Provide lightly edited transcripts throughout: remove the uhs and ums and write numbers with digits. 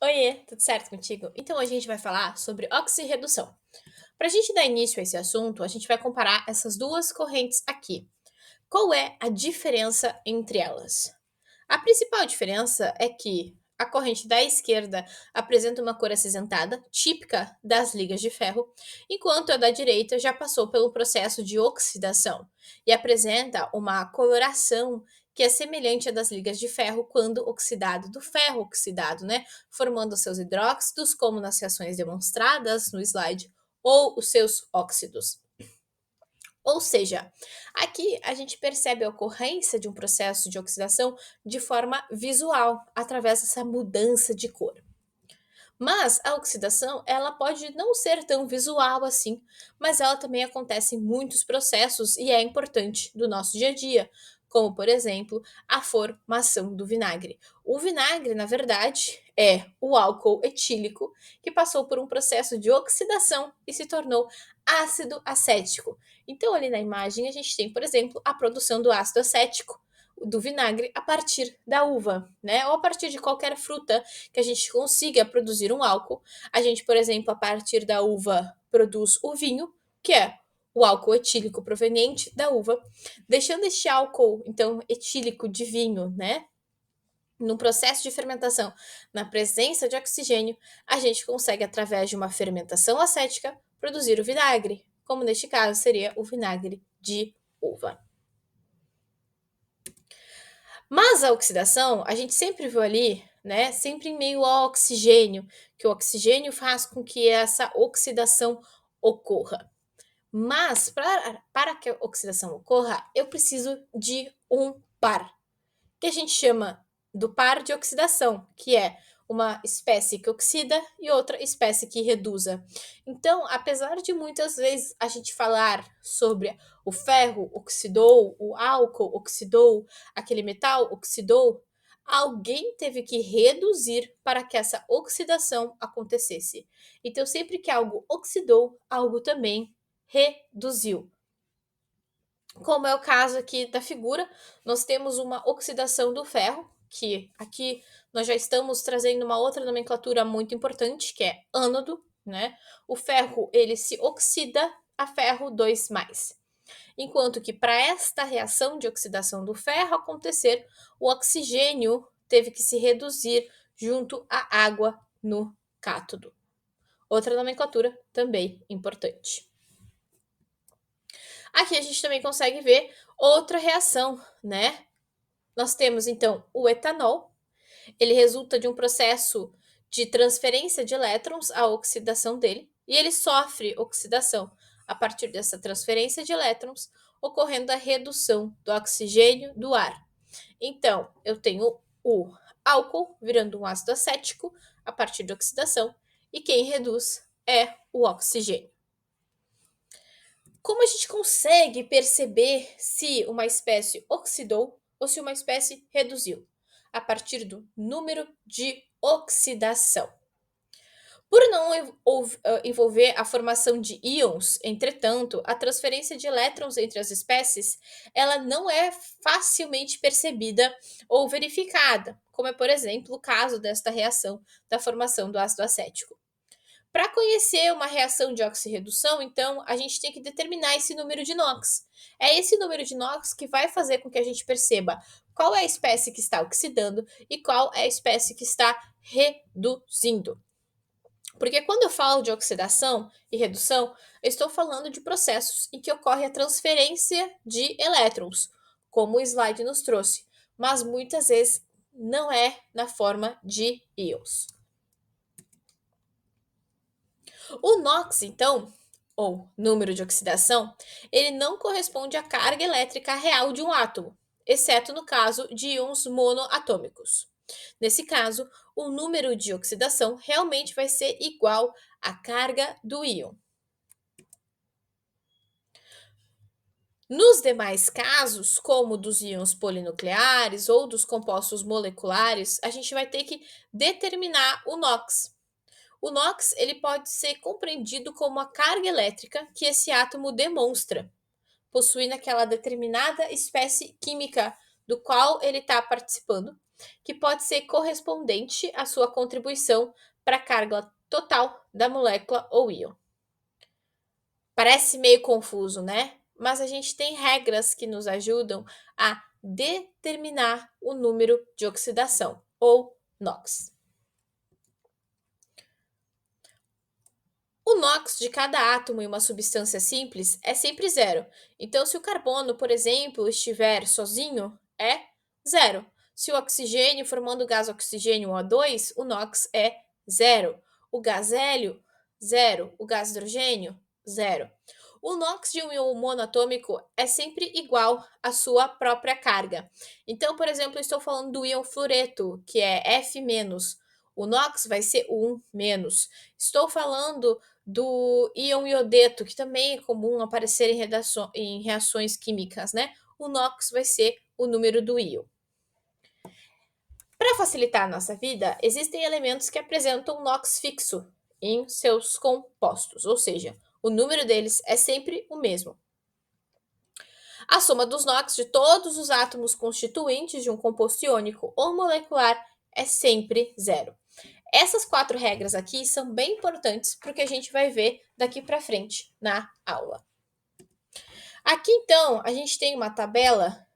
Oiê, tudo certo contigo? Então hoje a gente vai falar sobre oxirredução. Para a gente dar início a esse assunto, a gente vai comparar essas duas correntes aqui. Qual é a diferença entre elas? A principal diferença é que a corrente da esquerda apresenta uma cor acinzentada, típica das ligas de ferro, enquanto a da direita já passou pelo processo de oxidação e apresenta uma coloração que é semelhante à das ligas de ferro quando oxidado, do ferro oxidado, né? Formando seus hidróxidos, como nas reações demonstradas no slide, ou os seus óxidos. Ou seja, aqui a gente percebe a ocorrência de um processo de oxidação de forma visual, através dessa mudança de cor. Mas a oxidação, ela pode não ser tão visual assim, mas ela também acontece em muitos processos e é importante do nosso dia a dia, como por exemplo, a formação do vinagre. O vinagre, na verdade, é o álcool etílico que passou por um processo de oxidação e se tornou ácido acético. Então, ali na imagem, a gente tem, por exemplo, a produção do ácido acético do vinagre a partir da uva, né? Ou a partir de qualquer fruta que a gente consiga produzir um álcool. A gente, por exemplo, a partir da uva produz o vinho, que é o álcool etílico proveniente da uva, deixando este álcool, então, etílico de vinho, né? No processo de fermentação, na presença de oxigênio, a gente consegue, através de uma fermentação acética, produzir o vinagre, como neste caso seria o vinagre de uva. Mas a oxidação, a gente sempre viu ali, né, sempre em meio ao oxigênio, que o oxigênio faz com que essa oxidação ocorra. Mas para que a oxidação ocorra, eu preciso de um par, que a gente chama do par de oxidação, que é uma espécie que oxida e outra espécie que reduza. Então, apesar de muitas vezes a gente falar sobre o ferro oxidou, o álcool oxidou, aquele metal oxidou, alguém teve que reduzir para que essa oxidação acontecesse. Então, sempre que algo oxidou, algo também reduziu. Como é o caso aqui da figura, nós temos uma oxidação do ferro, que aqui nós já estamos trazendo uma outra nomenclatura muito importante, que é ânodo, né? O ferro, ele se oxida a ferro 2+. Enquanto que para esta reação de oxidação do ferro acontecer, o oxigênio teve que se reduzir junto à água no cátodo. Outra nomenclatura também importante. Aqui a gente também consegue ver outra reação, né? Nós temos então o etanol, ele resulta de um processo de transferência de elétrons, a oxidação dele, e ele sofre oxidação a partir dessa transferência de elétrons, ocorrendo a redução do oxigênio do ar. Então, eu tenho o álcool virando um ácido acético a partir de oxidação, e quem reduz é o oxigênio. Como a gente consegue perceber se uma espécie oxidou ou se uma espécie reduziu? A partir do número de oxidação. Por não envolver a formação de íons, entretanto, a transferência de elétrons entre as espécies, ela não é facilmente percebida ou verificada, como é, por exemplo, o caso desta reação da formação do ácido acético. Para conhecer uma reação de oxirredução, então, a gente tem que determinar esse número de NOx. É esse número de NOx que vai fazer com que a gente perceba qual é a espécie que está oxidando e qual é a espécie que está reduzindo. Porque quando eu falo de oxidação e redução, eu estou falando de processos em que ocorre a transferência de elétrons, como o slide nos trouxe, mas muitas vezes não é na forma de íons. O NOx, então, ou número de oxidação, ele não corresponde à carga elétrica real de um átomo, exceto no caso de íons monoatômicos. Nesse caso, o número de oxidação realmente vai ser igual à carga do íon. Nos demais casos, como dos íons polinucleares ou dos compostos moleculares, a gente vai ter que determinar o NOx. O NOx ele pode ser compreendido como a carga elétrica que esse átomo demonstra, possuindo aquela determinada espécie química do qual ele está participando, que pode ser correspondente à sua contribuição para a carga total da molécula ou íon. Parece meio confuso, né? Mas a gente tem regras que nos ajudam a determinar o número de oxidação, ou NOx. O NOx de cada átomo em uma substância simples é sempre zero. Então, se o carbono, por exemplo, estiver sozinho, é zero. Se o oxigênio, formando o gás oxigênio O2, o NOx é zero. O gás hélio, zero. O gás hidrogênio, zero. O NOx de um íon monatômico é sempre igual à sua própria carga. Então, por exemplo, eu estou falando do íon fluoreto, que é F-. O NOx vai ser 1-. Estou falando do íon iodeto, que também é comum aparecer em reações químicas, né? O NOx vai ser o número do íon. Para facilitar a nossa vida, existem elementos que apresentam NOx fixo em seus compostos, ou seja, o número deles é sempre o mesmo. A soma dos NOx de todos os átomos constituintes de um composto iônico ou molecular é sempre zero. Essas 4 regras aqui são bem importantes para o que a gente vai ver daqui para frente na aula. Aqui, então, a gente tem uma tabela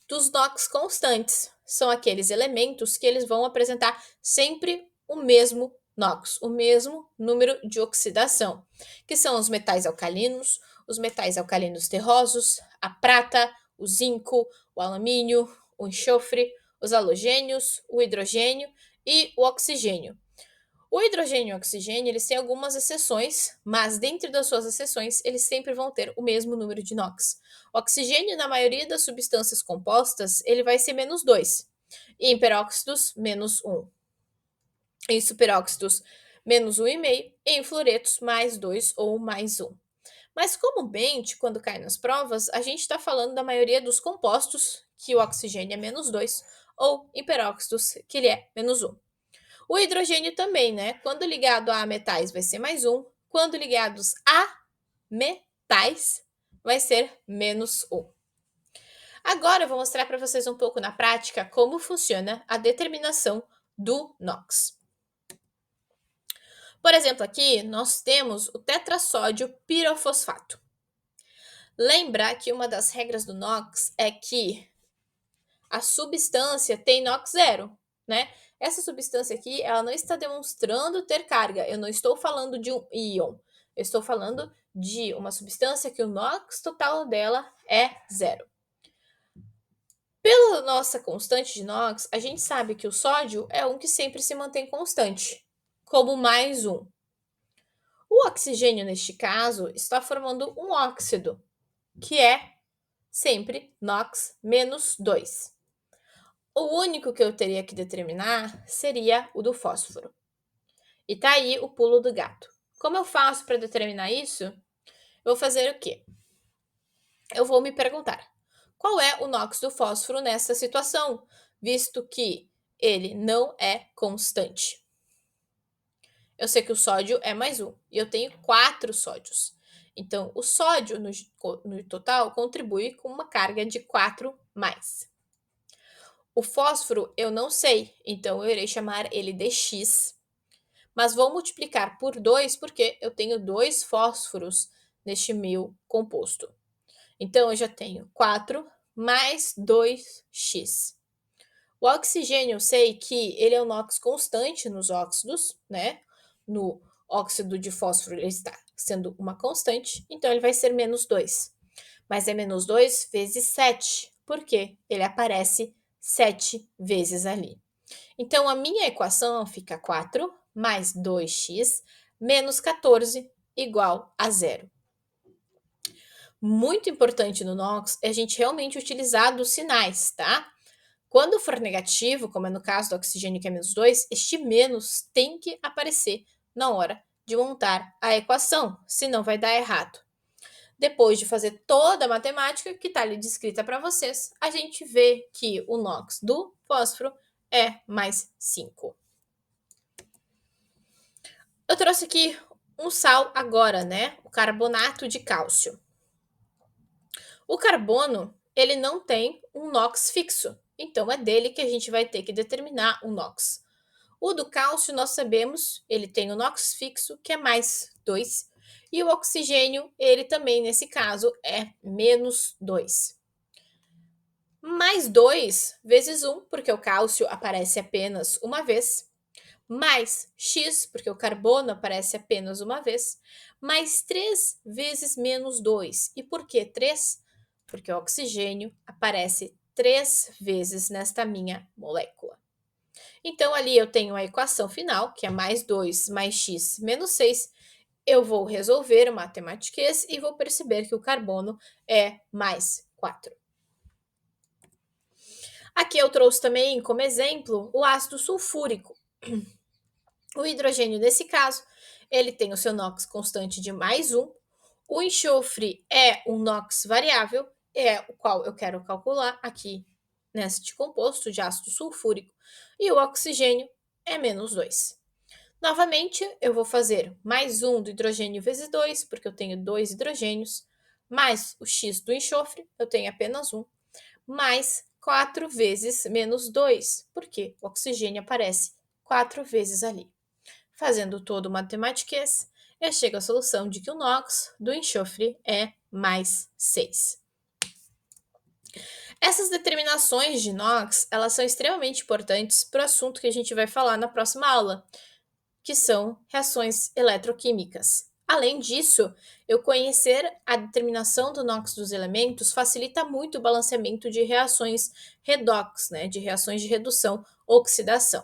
dos NOx constantes. São aqueles elementos que eles vão apresentar sempre o mesmo NOx, o mesmo número de oxidação, que são os metais alcalinos terrosos, a prata, o zinco, o alumínio, o enxofre, os halogênios, o hidrogênio e o oxigênio. O hidrogênio e o oxigênio, eles têm algumas exceções, mas dentro das suas exceções, eles sempre vão ter o mesmo número de NOx. O oxigênio, na maioria das substâncias compostas, ele vai ser -2. E em peróxidos, -1. Em superóxidos, -1,5. E em fluoretos, +2 ou +1. Mas comumente, quando cai nas provas, a gente está falando da maioria dos compostos, que o oxigênio é -2, ou em peróxidos, que ele é -1. O hidrogênio também, né? Quando ligado a metais vai ser +1, quando ligados a metais vai ser -1. Agora eu vou mostrar para vocês um pouco na prática como funciona a determinação do NOx. Por exemplo, aqui nós temos o tetrassódio pirofosfato. Lembra que uma das regras do NOx é que a substância tem NOx zero, né? Essa substância aqui, ela não está demonstrando ter carga. Eu não estou falando de um íon. Eu estou falando de uma substância que o NOx total dela é zero. Pela nossa constante de NOx, a gente sabe que o sódio é um que sempre se mantém constante, como +1. O oxigênio, neste caso, está formando um óxido, que é sempre NOx -2. O único que eu teria que determinar seria o do fósforo. E tá aí o pulo do gato. Como eu faço para determinar isso? Eu vou fazer o quê? Eu vou me perguntar, qual é o NOx do fósforo nessa situação, visto que ele não é constante? Eu sei que o sódio é +1 e eu tenho 4 sódios. Então, o sódio no total contribui com uma carga de 4+. O fósforo eu não sei, então eu irei chamar ele de X, mas vou multiplicar por 2 porque eu tenho 2 fósforos neste meu composto. Então eu já tenho 4 mais 2x. O oxigênio eu sei que ele é um NOx constante nos óxidos, né? No óxido de fósforo ele está sendo uma constante, então ele vai ser -2. Mas é -2 vezes 7, porque ele aparece 7 vezes ali. Então, a minha equação fica 4 mais 2x menos 14 igual a 0. Muito importante no NOx é a gente realmente utilizar dos sinais, tá? Quando for negativo, como é no caso do oxigênio que é -2, este menos tem que aparecer na hora de montar a equação, senão vai dar errado. Depois de fazer toda a matemática que está ali descrita para vocês, a gente vê que o NOx do fósforo é +5. Eu trouxe aqui um sal agora, né? O carbonato de cálcio. O carbono, ele não tem um NOx fixo, Então, é dele que a gente vai ter que determinar o NOx. O do cálcio, nós sabemos, ele tem o NOx fixo, que é mais 2, e o oxigênio, ele também, nesse caso, é menos 2. Mais 2 vezes 1, porque o cálcio aparece apenas uma vez, mais X, porque o carbono aparece apenas uma vez, mais 3 vezes menos 2. E por que 3? Porque o oxigênio aparece 3 vezes nesta minha molécula. Então, ali eu tenho a equação final, que é mais 2 mais x menos 6. Eu vou resolver o matematiquês e vou perceber que o carbono é mais 4. Aqui eu trouxe também como exemplo o ácido sulfúrico. O hidrogênio, nesse caso, ele tem o seu NOx constante de mais 1. O enxofre é um NOx variável, é o qual eu quero calcular aqui neste composto de ácido sulfúrico. E o oxigênio é menos 2. Novamente, eu vou fazer mais 1 do hidrogênio vezes 2, porque eu tenho 2 hidrogênios, mais o X do enxofre, eu tenho apenas 1, mais 4 vezes menos 2, porque o oxigênio aparece 4 vezes ali. Fazendo todo o matematiquês, eu chego à solução de que o NOx do enxofre é mais 6. Essas determinações de NOx, elas são extremamente importantes para o assunto que a gente vai falar na próxima aula, que são reações eletroquímicas. Além disso, eu conhecer a determinação do NOx dos elementos facilita muito o balanceamento de reações redox, de reações de redução ou oxidação.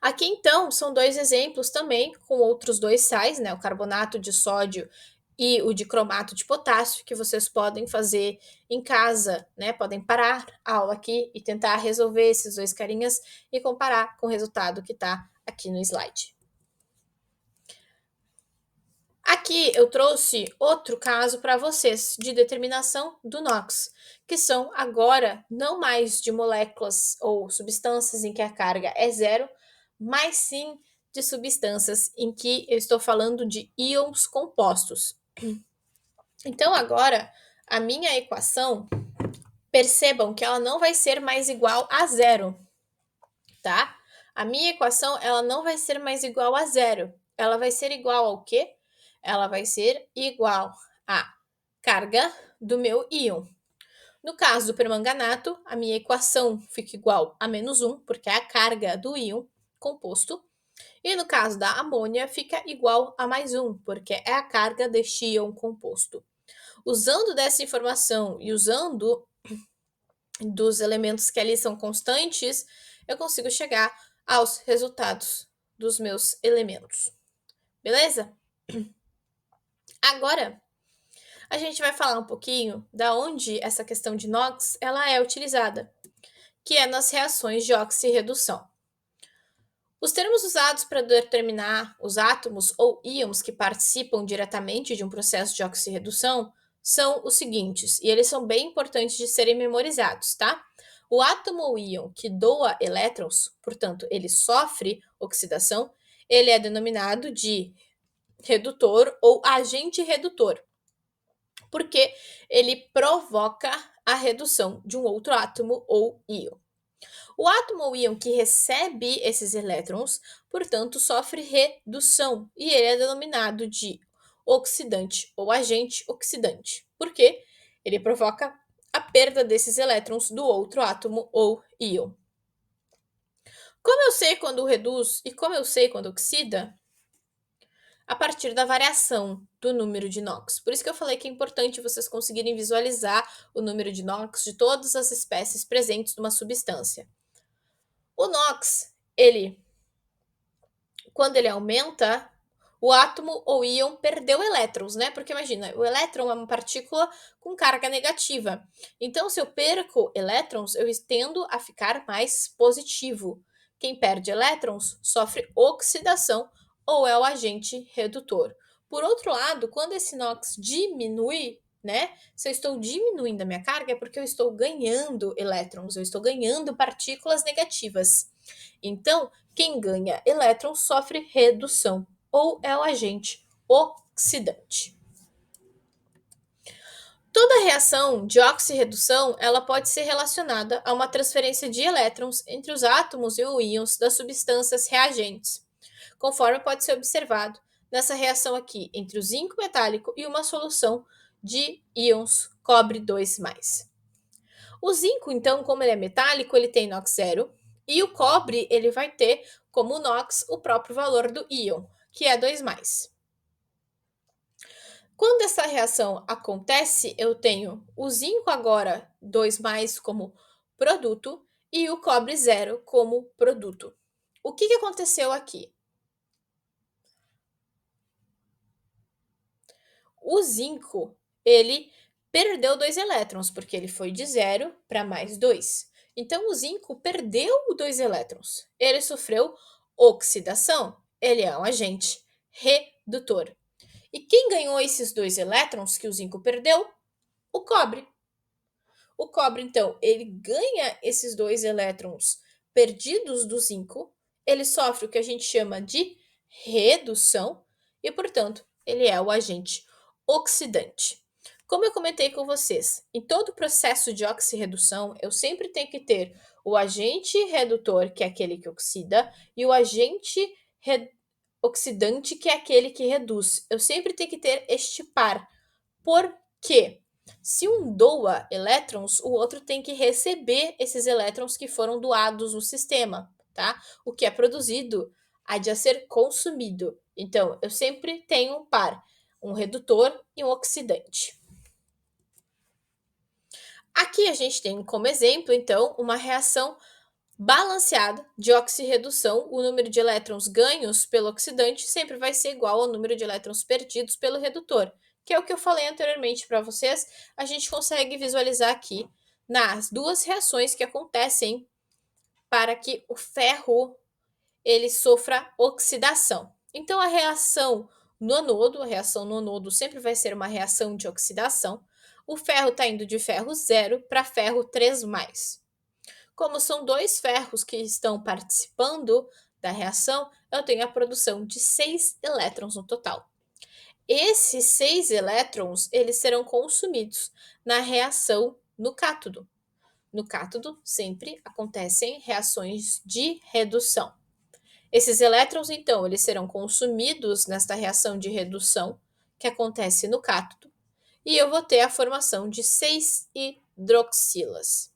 Aqui, então, são dois exemplos também, com outros dois sais, o carbonato de sódio e o dicromato de potássio, que vocês podem fazer em casa, podem parar a aula aqui e tentar resolver esses dois carinhas e comparar com o resultado que está aqui no slide. Aqui eu trouxe outro caso para vocês de determinação do NOx, que são agora não mais de moléculas ou substâncias em que a carga é zero, mas sim de substâncias em que eu estou falando de íons compostos. Então agora a minha equação, percebam que ela não vai ser mais igual a zero, tá? A minha equação ela não vai ser mais igual a zero. Ela vai ser igual ao quê? Ela vai ser igual à carga do meu íon. No caso do permanganato, a minha equação fica igual a menos 1, porque é a carga do íon composto. E no caso da amônia, fica igual a mais 1, porque é a carga deste íon composto. Usando dessa informação e usando dos elementos que ali são constantes, eu consigo chegar aos resultados dos meus elementos. Beleza? Agora, a gente vai falar um pouquinho da onde essa questão de NOx ela é utilizada, que é nas reações de oxirredução. Os termos usados para determinar os átomos ou íons que participam diretamente de um processo de oxirredução são os seguintes, e eles são bem importantes de serem memorizados, tá? O átomo ou íon que doa elétrons, portanto, ele sofre oxidação, ele é denominado de redutor ou agente redutor, porque ele provoca a redução de um outro átomo ou íon. O átomo ou íon que recebe esses elétrons, portanto, sofre redução e ele é denominado de oxidante ou agente oxidante, porque ele provoca a perda desses elétrons do outro átomo ou íon. Como eu sei quando reduz e como eu sei quando oxida? A partir da variação do número de NOx. Por isso que eu falei que é importante vocês conseguirem visualizar o número de NOx de todas as espécies presentes numa substância. O NOx, quando ele aumenta, o átomo ou íon perdeu elétrons, Porque imagina, o elétron é uma partícula com carga negativa. Então, se eu perco elétrons, eu tendo a ficar mais positivo. Quem perde elétrons sofre oxidação ou é o agente redutor. Por outro lado, quando esse NOx diminui, Se eu estou diminuindo a minha carga, é porque eu estou ganhando elétrons, eu estou ganhando partículas negativas. Então, quem ganha elétrons sofre redução ou é o agente oxidante. Toda reação de oxirredução, ela pode ser relacionada a uma transferência de elétrons entre os átomos e os íons das substâncias reagentes, conforme pode ser observado nessa reação aqui entre o zinco metálico e uma solução de íons cobre 2+. O zinco, então, como ele é metálico, ele tem NOx zero, e o cobre ele vai ter como NOx o próprio valor do íon, que é 2+. Quando essa reação acontece, eu tenho o zinco agora 2+ como produto e o cobre zero como produto. O que aconteceu aqui? O zinco, ele perdeu 2 elétrons, porque ele foi de 0 para +2. Então, o zinco perdeu 2 elétrons. Ele sofreu oxidação. Ele é um agente redutor. E quem ganhou esses 2 elétrons que o zinco perdeu? O cobre. O cobre, então, ele ganha esses 2 elétrons perdidos do zinco, ele sofre o que a gente chama de redução e, portanto, ele é o agente oxidante. Como eu comentei com vocês, em todo o processo de oxirredução, eu sempre tenho que ter o agente redutor, que é aquele que oxida, e o agente oxidante, que é aquele que reduz. Eu sempre tenho que ter este par. Por quê? Se um doa elétrons, o outro tem que receber esses elétrons que foram doados no sistema, tá? O que é produzido há de ser consumido. Então, eu sempre tenho um par, um redutor e um oxidante. Aqui a gente tem como exemplo, então, uma reação balanceada de oxirredução. O número de elétrons ganhos pelo oxidante sempre vai ser igual ao número de elétrons perdidos pelo redutor, que é o que eu falei anteriormente para vocês. A gente consegue visualizar aqui nas duas reações que acontecem para que o ferro ele sofra oxidação. Então, a reação no anodo sempre vai ser uma reação de oxidação. O ferro está indo de ferro 0 para ferro 3+. Como são 2 ferros que estão participando da reação, eu tenho a produção de 6 elétrons no total. Esses 6 elétrons, eles serão consumidos na reação no cátodo. No cátodo sempre acontecem reações de redução. Esses elétrons, então, eles serão consumidos nesta reação de redução que acontece no cátodo, e eu vou ter a formação de 6 hidroxilas.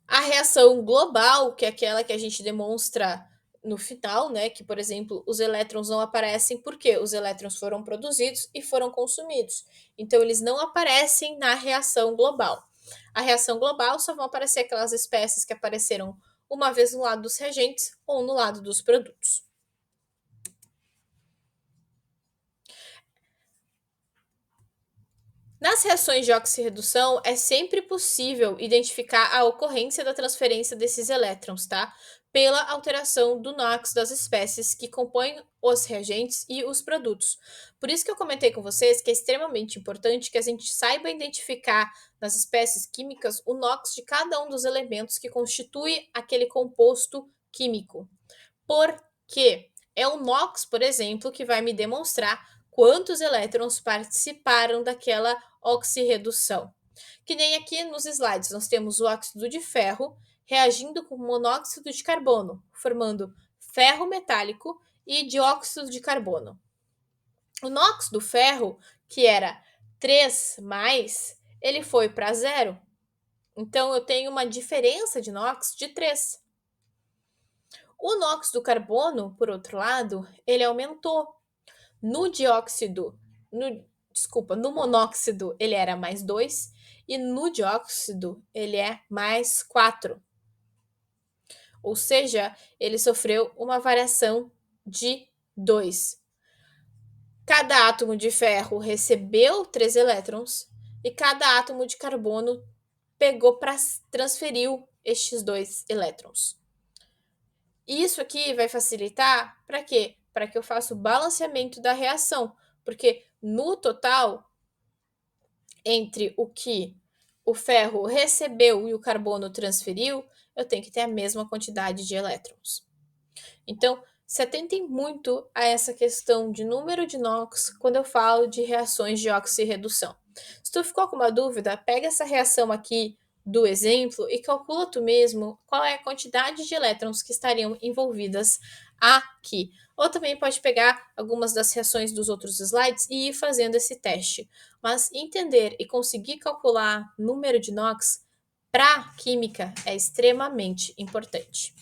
A reação global, que é aquela que a gente demonstra no final, né, que, por exemplo, os elétrons não aparecem porque os elétrons foram produzidos e foram consumidos. Então, eles não aparecem na reação global. A reação global só vão aparecer aquelas espécies que apareceram uma vez no lado dos reagentes ou no lado dos produtos. Nas reações de oxirredução, é sempre possível identificar a ocorrência da transferência desses elétrons, tá? Pela alteração do NOx das espécies que compõem os reagentes e os produtos. Por isso que eu comentei com vocês que é extremamente importante que a gente saiba identificar nas espécies químicas o NOx de cada um dos elementos que constitui aquele composto químico. Por quê? É o NOx, por exemplo, que vai me demonstrar quantos elétrons participaram daquela oxirredução. Que nem aqui nos slides, nós temos o óxido de ferro reagindo com monóxido de carbono, formando ferro metálico e dióxido de carbono. O NOx do ferro, que era 3+, ele foi para 0. Então, eu tenho uma diferença de NOx de 3. O NOx do carbono, por outro lado, ele aumentou. No monóxido ele era +2 e no dióxido ele é +4. Ou seja, ele sofreu uma variação de 2. Cada átomo de ferro recebeu 3 elétrons e cada átomo de carbono transferiu estes 2 elétrons. Isso aqui vai facilitar para quê? Para que eu faça o balanceamento da reação, porque no total, entre o que o ferro recebeu e o carbono transferiu, eu tenho que ter a mesma quantidade de elétrons. Então, Se atentem muito a essa questão de número de NOx quando eu falo de reações de oxirredução. Se tu ficou com uma dúvida, pega essa reação aqui do exemplo e calcula tu mesmo qual é a quantidade de elétrons que estariam envolvidas aqui. Ou também pode pegar algumas das reações dos outros slides e ir fazendo esse teste. Mas entender e conseguir calcular número de NOx para química é extremamente importante.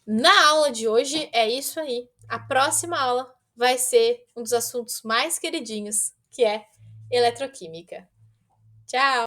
Na aula de hoje é isso aí. A próxima aula vai ser um dos assuntos mais queridinhos, que é eletroquímica. Tchau!